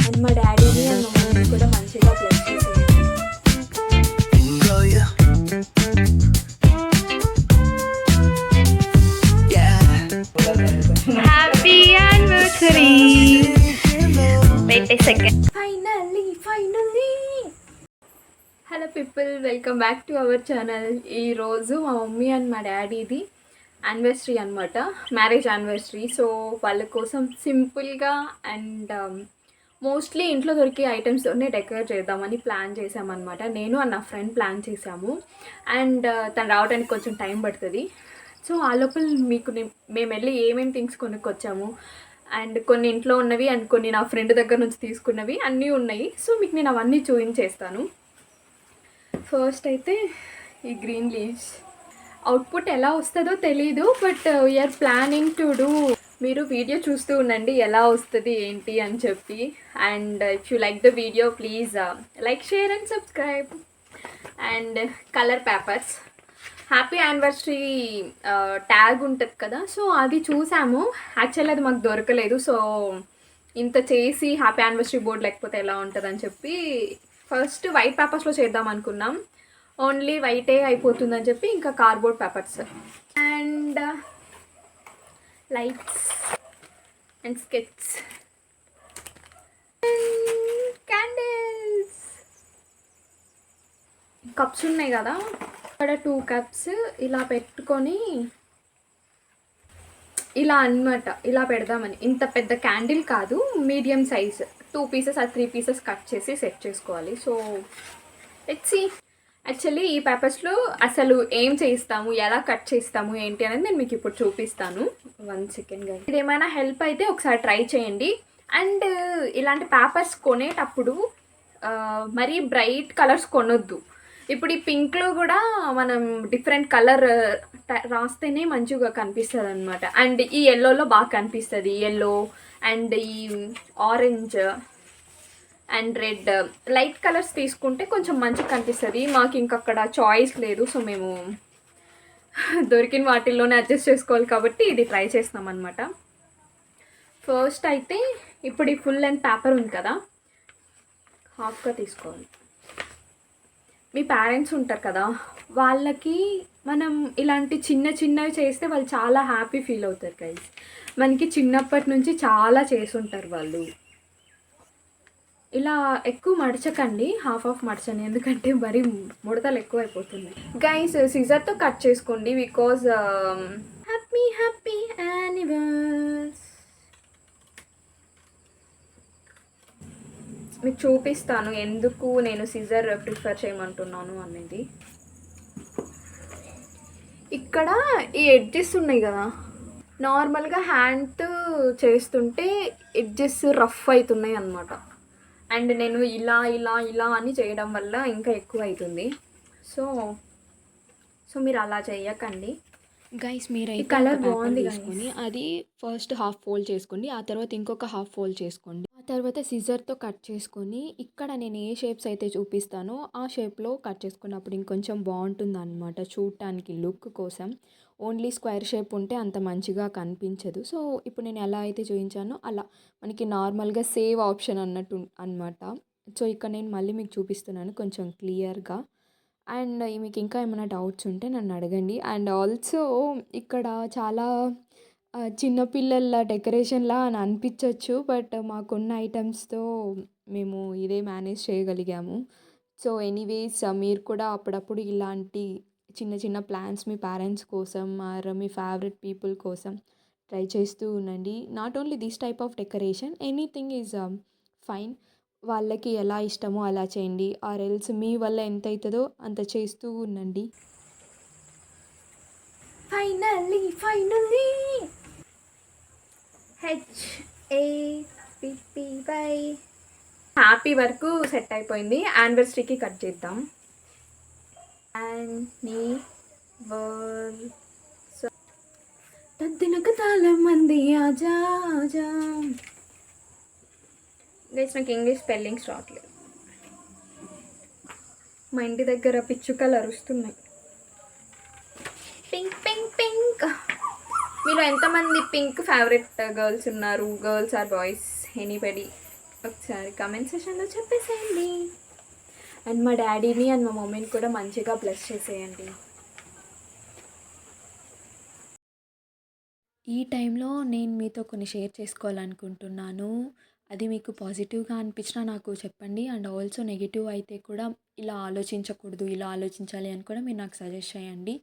And మా డాడీని and మా మమ్మీని కూడా మంచిగా బ్లెస్ చేసేయండి. Happy anniversary. Wait a second. Finally hello people, welcome back to our channel. ఈరోజు మా మమ్మీ అండ్ మా డాడీది యానివర్సరీ అనమాట, మ్యారేజ్ యానివర్సరీ. సో వాళ్ళ కోసం సింపుల్గా అండ్ మోస్ట్లీ ఇంట్లో దొరికే ఐటమ్స్తోనే డెకరేట్ చేద్దామని ప్లాన్ చేసామన్నమాట. నేను అండ్ నా ఫ్రెండ్ ప్లాన్ చేసాము. అండ్ తను రావడానికి కొంచెం టైం పడుతుంది. సో ఆ లోపల మీకు మేము వెళ్ళి ఏమేమి థింగ్స్ కొనుక్కొచ్చాము అండ్ కొన్ని ఇంట్లో ఉన్నవి అండ్ కొన్ని నా ఫ్రెండ్ దగ్గర నుంచి తీసుకున్నవి అన్నీ ఉన్నాయి. సో మీకు నేను అవన్నీ చూపించేస్తాను. ఫస్ట్ అయితే ఈ గ్రీన్ లీవ్స్ అవుట్పుట్ ఎలా వస్తుందో తెలీదు, but we are planning to do. మీరు వీడియో చూస్తూ ఉండండి ఎలా వస్తుంది ఏంటి అని చెప్పి. And if you like the video please like, share and subscribe. And colour papers, happy anniversary tag ఉంటుంది కదా, సో అది చూసాము. యాక్చువల్లీ అది మాకు దొరకలేదు. సో ఇంత చేసి హ్యాపీ యానివర్సరీ బోర్డ్ లేకపోతే ఎలా ఉంటుంది అని చెప్పి ఫస్ట్ వైట్ పేపర్స్లో చేద్దాం అనుకున్నాం. ఓన్లీ వైటే అయిపోతుందని చెప్పి ఇంకా cardboard papers and lights and sketch candles. Cups ఉన్నాయి కదా, ఇక్కడ 2 కప్స్ ఇలా పెట్టుకొని ఇలా అన్నమాట, ఇలా పెడదామని. ఇంత పెద్ద క్యాండిల్ కాదు, మీడియం సైజ్ 2 పీసెస్ ఆ 3 పీసెస్ కట్ చేసి సెట్ చేసుకోవాలి. So let's see. యాక్చువల్లీ ఈ పేపర్స్లో అసలు ఏం చేయిస్తాము, ఎలా కట్ చేస్తాము ఏంటి అనేది నేను మీకు ఇప్పుడు చూపిస్తాను. 1 సెకండ్ గా. ఇది ఏమైనా హెల్ప్ అయితే ఒకసారి ట్రై చేయండి. అండ్ ఇలాంటి పేపర్స్ కొనేటప్పుడు మరీ బ్రైట్ కలర్స్ కొనొద్దు. ఇప్పుడు ఈ పింక్లో కూడా మనం డిఫరెంట్ కలర్ రాస్తేనే మంచిగా కనిపిస్తుంది అనమాట. అండ్ ఈ ఎల్లోలో బాగా కనిపిస్తుంది. ఎల్లో అండ్ ఈ orange and red light colours తీసుకుంటే కొంచెం మంచిగా కనిపిస్తుంది. మాకు ఇంకక్కడ చాయిస్ లేదు, సో మేము దొరికిన వాటిల్లోనే అడ్జస్ట్ చేసుకోవాలి కాబట్టి ఇది ట్రై చేస్తున్నాం అనమాట. ఫస్ట్ అయితే ఇప్పుడు ఈ ఫుల్ లెంత్ పేపర్ ఉంది కదా, హాఫ్గా తీసుకోవాలి. మీ పేరెంట్స్ ఉంటారు కదా, వాళ్ళకి మనం ఇలాంటి చిన్న చిన్నవి చేస్తే వాళ్ళు చాలా హ్యాపీ ఫీల్ అవుతారు గైస్. మనకి చిన్నప్పటి నుంచి చాలా చేసుంటారు వాళ్ళు. ఇలా ఎక్కువ మడచకండి, హాఫ్ మడచండి, ఎందుకంటే మరీ ముడతలు ఎక్కువ అయిపోతున్నాయి. గైస్ సిజర్తో కట్ చేసుకోండి, బికాజ్ హ్యాపీ యానివర్సరీ. మీకు చూపిస్తాను ఎందుకు నేను సిజర్ ప్రిఫర్ చేయమంటున్నాను అనేది. ఇక్కడ ఈ ఎడ్జెస్ ఉన్నాయి కదా, నార్మల్గా హ్యాండ్తో చేస్తుంటే ఎడ్జెస్ రఫ్ అవుతున్నాయి అన్నమాట. అండ్ నేను ఇలా ఇలా ఇలా అని చేయడం వల్ల ఇంకా ఎక్కువ అవుతుంది. సో మీరు అలా చేయకండి గైస్. మీరైతే కలర్ బాగుంది తీసుకొని అది ఫస్ట్ హాఫ్ ఫోల్డ్ చేసుకోండి, ఆ తర్వాత ఇంకొక హాఫ్ ఫోల్డ్ చేసుకోండి, ఆ తర్వాత సిజర్తో కట్ చేసుకొని ఇక్కడ నేను ఏ షేప్స్ అయితే చూపిస్తానో ఆ షేప్లో కట్ చేసుకున్నప్పుడు ఇంకొంచెం బాగుంటుంది అనమాట చూడటానికి, లుక్ కోసం. ఓన్లీ స్క్వేర్ షేప్ ఉంటే అంత మంచిగా కనిపించదు. సో ఇప్పుడు నేను ఎలా అయితే చూపించానో అలా మనకి నార్మల్గా సేవ్ ఆప్షన్ అన్నట్టు అనమాట. సో ఇక్కడ నేను మళ్ళీ మీకు చూపిస్తున్నాను కొంచెం క్లియర్గా. అండ్ మీకు ఇంకా ఏమైనా డౌట్స్ ఉంటే నన్ను అడగండి. అండ్ ఆల్సో ఇక్కడ చాలా చిన్నపిల్లల డెకరేషన్లా అని అనిపించవచ్చు, బట్ మాకున్న ఐటమ్స్తో మేము ఇదే మేనేజ్ చేయగలిగాము. సో ఎనీవేస్ మీరు కూడా అప్పుడప్పుడు ఇలాంటి చిన్న చిన్న ప్లాన్స్ మీ పేరెంట్స్ కోసం ఆర్ మీ ఫేవరెట్ పీపుల్ కోసం ట్రై చేస్తూ ఉండండి. Not only this type of decoration, anything is fine. వాళ్ళకి ఎలా ఇష్టమో అలా చేయండి, ఆర్ ఎల్స్ మీ వల్ల ఎంత అవుతుందో అంత చేస్తూ ఉండండి. ఫైనల్లీ HAPPY హ్యాపీ వరకు సెట్ అయిపోయింది. యానివర్సరీకి కట్ చేద్దాం. మంది ఆజా ఆజా. గైస్ నాకు ఇంగ్లీష్ స్పెల్లింగ్స్ రావట్లేదు. మా ఇంటి దగ్గర పిచ్చుకలు అరుస్తున్నాయి. Pink pink pink. మీరు ఎంతమంది పింక్ ఫేవరెట్ గర్ల్స్ ఉన్నారు? Girls or boys, anybody? ఒకసారి కామెంట్ సెక్షన్లో చెప్పేసేయండి. అండ్ మా డాడీని అండ్ మా మమ్మీని కూడా మంచిగా బ్లెస్ చేసేయండి. ఈ టైంలో నేను మీతో కొన్ని షేర్ చేసుకోవాలనుకుంటున్నాను. అది మీకు పాజిటివ్‌గా అనిపించినా నాకు చెప్పండి. అండ్ ఆల్సో నెగెటివ్ అయితే కూడా ఇలా ఆలోచించకూడదు, ఇలా ఆలోచించాలి అని కూడా మీరు నాకు సజెస్ట్ చేయండి.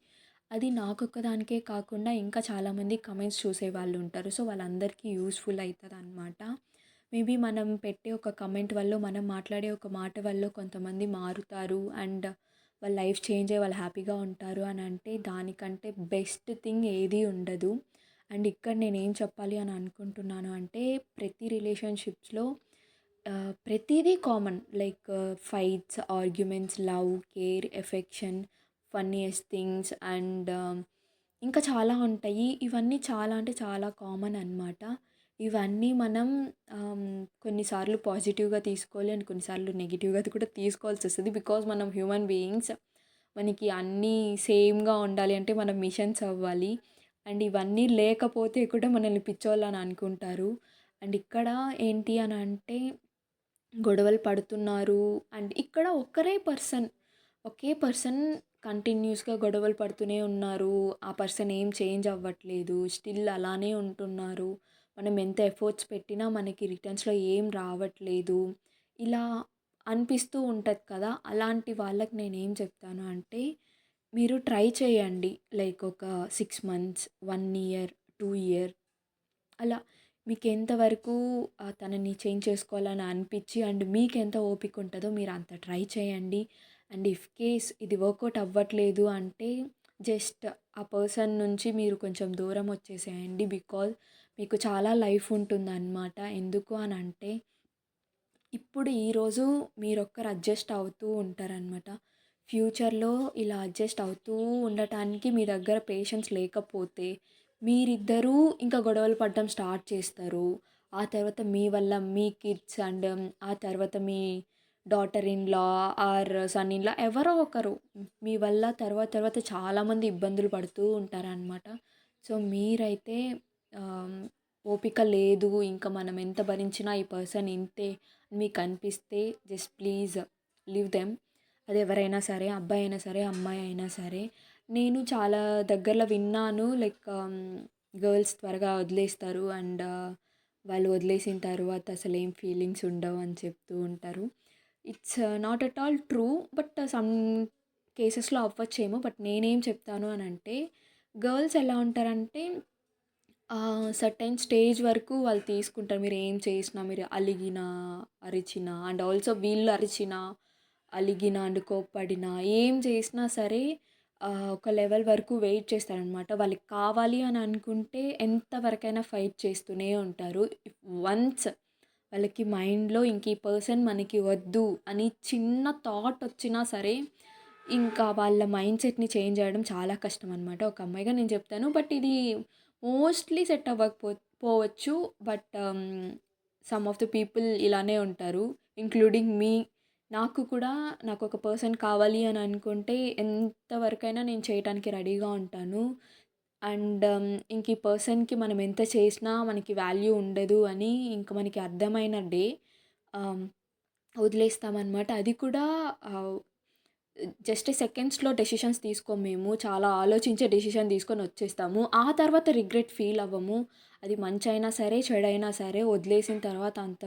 అది నాకొక్కదానికే కాకుండా ఇంకా చాలామంది కమెంట్స్ చూసేవాళ్ళు ఉంటారు. సో, వాళ్ళందరికీ యూజ్‌ఫుల్ అయితదనమాట. మేబీ మనం పెట్టే ఒక కమెంట్ వల్లో, మనం మాట్లాడే ఒక మాట వల్లో కొంతమంది మారుతారు. అండ్ వాళ్ళ లైఫ్ చేంజ్ అయ్యి వాళ్ళు హ్యాపీగా ఉంటారు అని అంటే దానికంటే బెస్ట్ థింగ్ ఏది ఉండదు. అండ్ ఇక్కడ నేనేం చెప్పాలి అని అనుకుంటున్నాను అంటే ప్రతి రిలేషన్షిప్స్లో ప్రతిదీ common. Like fights, arguments, love, care, affection, funniest things and ఇంకా చాలా ఉంటాయి. ఇవన్నీ చాలా అంటే చాలా కామన్ అనమాట. ఇవన్నీ మనం ఆమ్, కొన్నిసార్లు పాజిటివ్గా తీసుకోవాలి అండ్ కొన్నిసార్లు నెగిటివ్గా కూడా తీసుకోవాల్సి వస్తుంది. బికాజ్ మనం హ్యూమన్ బీయింగ్స్, మనకి అన్నీ సేమ్గా ఉండాలి అంటే మనం మిషన్స్ అవ్వాలి. అండ్ ఇవన్నీ లేకపోతే కూడా మనల్ని పిచ్చోళ్ళని అనుకుంటారు. అండ్ ఇక్కడ ఏంటి అని అంటే గొడవలు పడుతున్నారు. అండ్ ఇక్కడ ఒకే పర్సన్ కంటిన్యూస్‌గా గొడవలు పడుతూనే ఉన్నారు. ఆ పర్సన్ ఏం చేంజ్ అవ్వట్లేదు. స్టిల్ అలానే ఉంటున్నారు. మనం ఎంత ఎఫర్ట్స్ పెట్టినా మనకి రిటర్న్స్‌లో ఏం రావట్లేదు. ఇలా అనిపిస్తూ ఉంటది కదా! అలాంటి వాళ్ళకి నేనేం చెప్తాను అంటే మీరు ట్రై చేయండి. లైక్ ఒక 6 మంత్స్, 1 ఇయర్, 2 ఇయర్ అలా మీకెంత వరకు తనని చేంజ్ చేసుకోవాలని అనిపిచ్చి అండ్ మీకెంత ఓపిక ఉంటదో మీరంత ట్రై చేయండి. అండ్ ఇఫ్ కేస్ ఇది వర్కౌట్ అవ్వట్లేదు అంటే జస్ట్ ఆ పర్సన్ నుంచి మీరు కొంచెం దూరం వచ్చేసేయండి. బికాజ్ మీకు చాలా లైఫ్ ఉంటుందన్నమాట. ఎందుకు అనంటే ఇప్పుడు ఈరోజు మీరొక్కరు అడ్జస్ట్ అవుతూ ఉంటారనమాట. ఫ్యూచర్‌లో ఇలా అడ్జస్ట్ అవుతూ ఉండటానికి మీ దగ్గర పేషెన్స్ లేకపోతే, మీరిద్దరూ ఇంకా గొడవలు పడడం స్టార్ట్ చేస్తారు. ఆ తర్వాత మీ వల్ల మీ కిడ్స్ అండ్ ఆ తర్వాత మీ daughter in law or son in law ఎవరో ఒకరు మీ వల్ల తర్వాత తర్వాత చాలామంది ఇబ్బందులు పడుతూ ఉంటారనమాట. సో, మీరైతే ఆహ్, ఓపిక లేదు, ఇంకా మనం ఎంత భరించినా ఈ పర్సన్ ఇంతే మీకు అనిపిస్తే జస్ట్ ప్లీజ్ లీవ్ దెమ్. అది ఎవరైనా సరే, అబ్బాయి అయినా సరే, అమ్మాయి అయినా సరే. నేను చాలా దగ్గరలో విన్నాను లైక్ గర్ల్స్ త్వరగా వదిలేస్తారు అండ్ వాళ్ళు వదిలేసిన తర్వాత అసలేం ఫీలింగ్స్ ఉండవు అని చెప్తూ ఉంటారు. It's not at all true. But some కేసెస్‌లో అవ్వచ్చేమో. బట్ నేనేం చెప్తాను అనంటే గర్ల్స్ ఎలా ఉంటారంటే సర్టెన్ స్టేజ్ వరకు వాళ్ళు తీసుకుంటారు. మీరేం చేసినా, మీరు అలిగినా, అరిచినా అండ్ ఆల్సో వీళ్ళు అరిచినా, అలిగినా అండ్ కోప్పడినా, ఏం చేసినా సరే ఒక లెవెల్ వరకు వెయిట్ చేస్తారనమాట. వాళ్ళకి కావాలి అని అనుకుంటే ఎంతవరకైనా ఫైట్ చేస్తూనే ఉంటారు. ఇఫ్ వన్స్ వాళ్ళకి మైండ్‌లో ఇంక ఈ పర్సన్ మనకి వద్దు అని చిన్న థాట్ వచ్చినా సరే, ఇంకా వాళ్ళ మైండ్ సెట్‌ని చేంజ్ చేయడం చాలా కష్టం అనమాట. ఒక అమ్మాయిగా నేను చెప్తాను. బట్ ఇది మోస్ట్‌లీ సెట్ పోవచ్చు. But some of the people ఇలానే ఉంటారు. ఇంక్లూడింగ్ మీ. నాకు కూడా నాకొక పర్సన్ కావాలి అని అనుకుంటే ఎంతవరకైనా నేను చేయటానికి రెడీగా ఉంటాను. అండ్ ఇంక ఈ పర్సన్‌కి మనం ఎంత చేసినా మనకి వాల్యూ ఉండదు అని ఇంక మనకి అర్థమైన డే ఆహ్, వదిలేస్తామనమాట. అది కూడా ఆహ్, జస్ట్ సెకండ్స్‌లో డెసిషన్స్ తీసుకోము మేము. చాలా ఆలోచించే డెసిషన్ తీసుకొని వచ్చేస్తాము. ఆ తర్వాత రిగ్రెట్ ఫీల్ అవ్వము. అది మంచైనా సరే, చెడైనా సరే వదిలేసిన తర్వాత అంత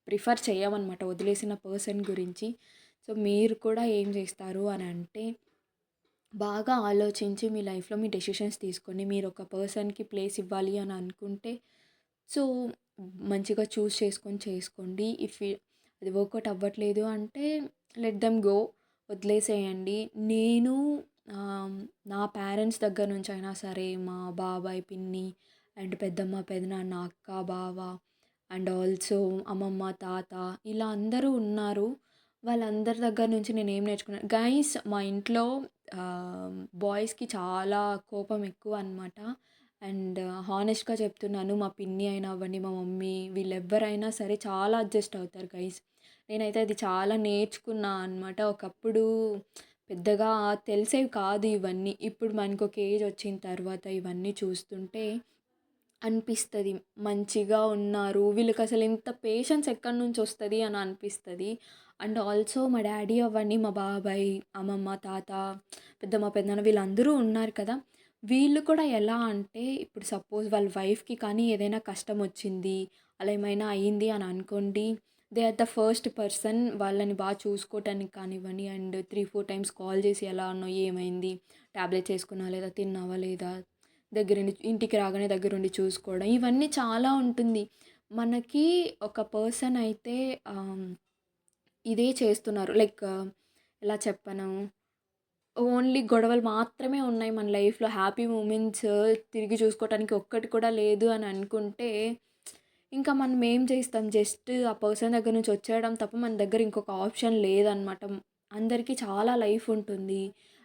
ప్రిఫర్ చేయమనమాట వదిలేసిన పర్సన్ గురించి. సో, మీరు కూడా ఏం చేస్తారు అని అంటే బాగా ఆలోచించి మీ లైఫ్‌లో మీ డెసిషన్స్ తీసుకోండి. మీరొక పర్సన్‌కి ప్లేస్ ఇవ్వాలి అని అనుకుంటే సో, మంచిగా చూజ్ చేసుకొని చేసుకోండి. ఇఫ్ అది వర్కౌట్ అవ్వట్లేదు అంటే లెట్ దెమ్ గో. వదిలేసేయండి. నేను నా పేరెంట్స్ దగ్గర నుంచి అయినా సరే, మా బాబాయ్, పిన్ని అండ్ పెద్దమ్మ, పెదనాన్న, అక్క, బావ అండ్ ఆల్సో అమ్మమ్మ, తాత ఇలా అందరూ ఉన్నారు. వాళ్ళందరి దగ్గర నుంచి నేనేం నేర్చుకున్నాను గైస్ మా ఇంట్లో బాయ్స్‌కి చాలా కోపం ఎక్కువ అనమాట. అండ్ హానెస్ట్‌గా చెప్తున్నాను. మా పిన్ని అయినా అవ్వండి, మా మమ్మీ వీళ్ళెవ్వరైనా సరే చాలా అడ్జస్ట్ అవుతారు గైస్. నేనైతే అది చాలా నేర్చుకున్నా అనమాట. ఒకప్పుడు పెద్దగా తెలిసేవి కాదు ఇవన్నీ. ఇప్పుడు మనకొక ఏజ్ వచ్చిన తర్వాత ఇవన్నీ చూస్తుంటే అనిపిస్తది. మంచిగా ఉన్నారు. వీళ్ళకసలు ఇంత పేషెన్స్ ఎక్కడి నుంచొస్తది అని అనిపిస్తది. అండ్ ఆల్సో మా డ్యాడీ అవ్వండి, మా బాబాయ్, అమ్మమ్మ, తాత, పెద్దమ్మ, పెదనాన్న వీళ్ళందరూ ఉన్నారు కదా! వీళ్ళు కూడా ఎలా అంటే ఇప్పుడు సపోజ్ వాళ్ళ వైఫ్‌కి కానీ ఏదైనా కష్టమొచ్చింది, అలా ఏమైనా అయింది అని అనుకోండి. They are the first person వాళ్ళని చూసుకోవటానికి కానివ్వండి అండ్ 3, 4 టైమ్స్ కాల్ చేసి ఎలా ఉన్నావు? ఏమైంది? టాబ్లెట్స్ ఏసుకున్నావా లేదా? తిన్నావా లేదా? దగ్గరుండి ఇంటికి రాగానే దగ్గరుండి చూసుకోవడం. ఇవన్నీ చాలా ఉంటుంది. మనకి ఒక పర్సన్ అయితే ఇదే చేస్తున్నారు. లైక్ ఎలా చెప్పను? ఓన్లీ గొడవలు మాత్రమే ఉన్నాయి మన లైఫ్‌లో. హ్యాపీ మూమెంట్స్ తిరిగి చూసుకోవటానికి ఒక్కటి కూడా లేదు అని అనుకుంటే, ఇంకా మనం ఏం చేస్తాం? జస్ట్ ఆ పర్సన్ దగ్గర నుంచి వచ్చేయడం తప్ప మన దగ్గర ఇంకొక ఆప్షన్ లేదనమాట. అందరికీ చాలా లైఫ్ ఉంటుంది.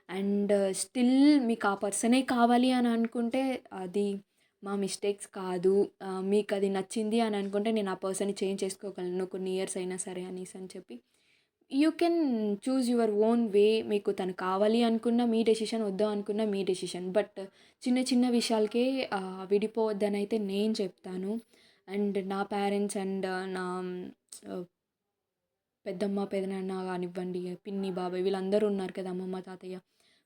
అండ్ స్టిల్ మీకు ఆ పర్సనే కావాలి అని అనుకుంటే అది మా మిస్టేక్స్ కాదు. మీకది నచ్చింది అని అనుకుంటే నేను ఆ పర్సన్‌ని చేంజ్ చేసుకోగలను కొన్ని ఇయర్స్ అయినా సరే అనేసని చెప్పి you can choose your own way. మీకు తను కావాలి అనుకున్న మీ డెసిషన్, వద్దు అనుకున్న మీ డెసిషన్. బట్ చిన్న చిన్న విషయాలకే విడిపోవద్దనైతే నేను చెప్తాను. అండ్ నా పేరెంట్స్ అండ్ నా ఆహ్, పెద్దమ్మ, పెదనాన్న కానివ్వండి, పిన్ని, బాబాయ్ వీళ్ళందరూ ఉన్నారు కదా! అమ్మమ్మ, తాతయ్య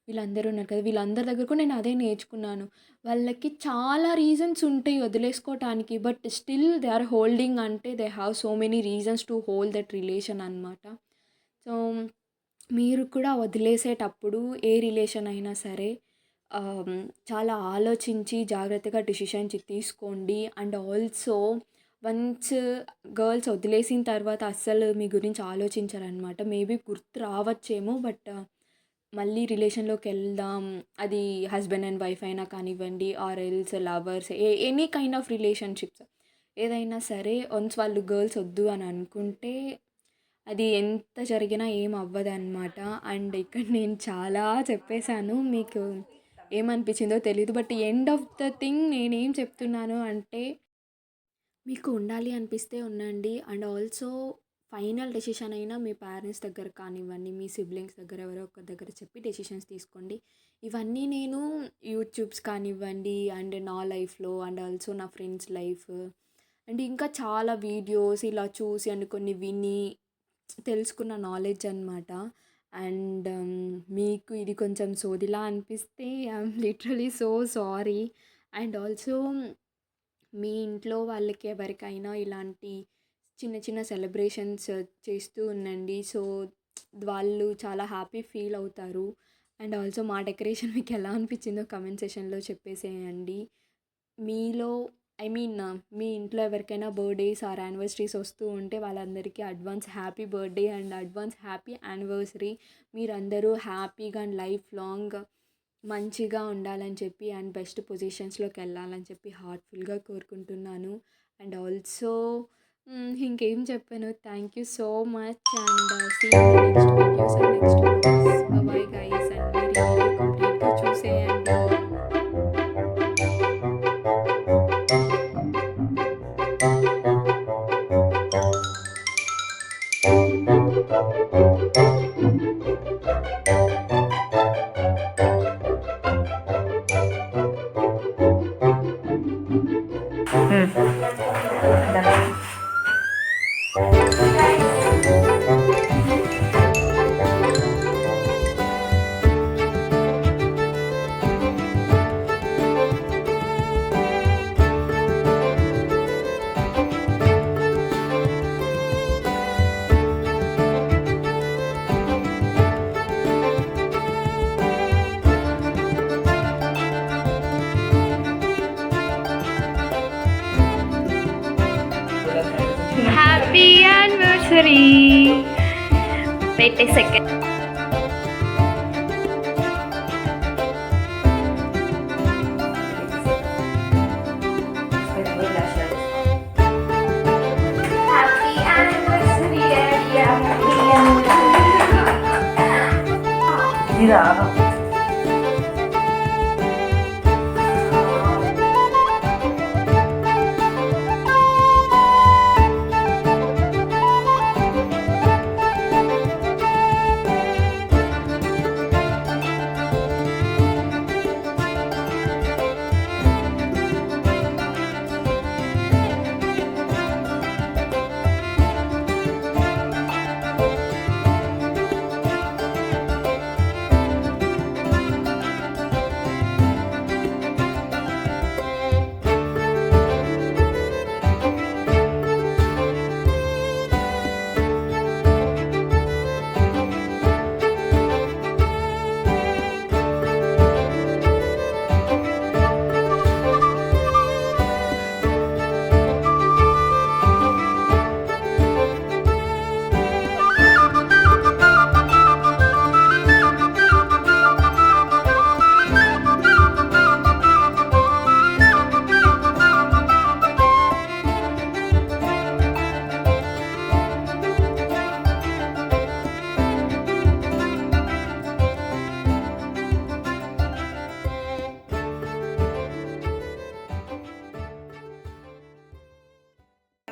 వీళ్ళందరూ ఉన్నారు కదా! వీళ్ళందరి దగ్గర కూడా నేను అదే నేర్చుకున్నాను. వాళ్ళకి చాలా రీజన్స్ ఉంటాయి వదిలేసుకోవటానికి. But still they are holding అంటే they have so many reasons to hold that relation అనమాట. సో, మీరు కూడా వదిలేసేటప్పుడు ఏ రిలేషన్ అయినా సరే ఆహ్, చాలా ఆలోచించి జాగ్రత్తగా డెసిషన్స్ తీసుకోండి. అండ్ ఆల్సో వన్స్ గర్ల్స్ వదిలేసిన తర్వాత అస్సలు మీ గురించి ఆలోచించరనమాట. మేబీ గుర్తు రావచ్చేమో బట్ మళ్ళీ రిలేషన్‌లోకెళ్దాం. అది హస్బెండ్ అండ్ వైఫ్ అయినా కానివ్వండి or else lovers any kind of relationships ఏదైనా సరే వన్స్ వాళ్ళు గర్ల్స్ వద్దు అని అనుకుంటే అది ఎంత జరిగినా ఏం అవ్వదనమాట. అండ్ ఇక్కడ నేను చాలా చెప్పేసాను. మీకు ఏమనిపించిందో తెలీదు. But end of the thing నేనేం చెప్తున్నాను అంటే మీకు ఉండాలి అనిపిస్తే ఉండండి. అండ్ ఆల్సో ఫైనల్ డెసిషన్ అయినా మీ పేరెంట్స్ దగ్గర కానివ్వండి, మీ సిబ్లింగ్స్ దగ్గర ఎవరో ఒకరి దగ్గర చెప్పి డెసిషన్స్ తీసుకోండి. ఇవన్నీ నేను యూట్యూబ్స్ కానివ్వండి అండ్ నా లైఫ్‌లో అండ్ ఆల్సో నా ఫ్రెండ్స్ లైఫ్ అండ్ ఇంకా చాలా వీడియోస్ ఇలా చూసి అండ్ కొన్ని విని తెలుసుకున్న నాలెడ్జ్ అనమాట. అండ్ మీకు ఇది కొంచెం సోదిలా అనిపిస్తే I'm literally so sorry. And also మీ ఇంట్లో వాళ్ళకి ఎవరికైనా ఇలాంటి చిన్న చిన్న సెలబ్రేషన్స్ చేస్తూ ఉండండి. సో, వాళ్ళు చాలా హ్యాపీ ఫీల్ అవుతారు. అండ్ ఆల్సో మా డెకరేషన్ మీకు ఎలా అనిపించిందో కామెంట్ సెక్షన్‌లో చెప్పేసేయండి. మీలో ఐ మీన్ మీ ఇంట్లో ఎవరికైనా బర్త్‌డేస్ ఆర్ యానివర్సరీస్ వస్తూ ఉంటే వాళ్ళందరికీ advance happy birthday and advance happy anniversary. మీరందరూ హ్యాపీగా అండ్ లైఫ్ లాంగ్ మంచిగా ఉండాలని చెప్పి అండ్ బెస్ట్ పొజిషన్స్‌లోకి వెళ్ళాలని చెప్పి హార్ట్‌ఫుల్‌గా కోరుకుంటున్నాను. అండ్ ఆల్సో ఇంకేం చెప్పను. Thank you so much and see you in the next videos and next vlogs. Bye bye guys and మీరు ఈ వీడియో కంప్లీట్‌గా చూసేయండి. Happy anniversary. Wait a second. Happy anniversary.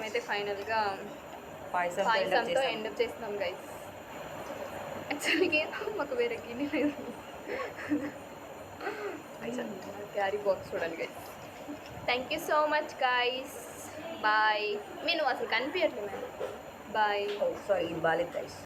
మేమైతే ఫైనల్గా పాయసంతో పాయసంతో ఎండప్ చేస్తున్నాం గైస్. యాక్చువల్గా మాకు వేరే గిన్నె లేదు. క్యారీ బాక్స్ చూడండి guys. Thank you so much guys. Bye. మీరు అసలు కనిపించట్లేదు. బాయ్. సారీ, ఇది బాలేదు గైస్.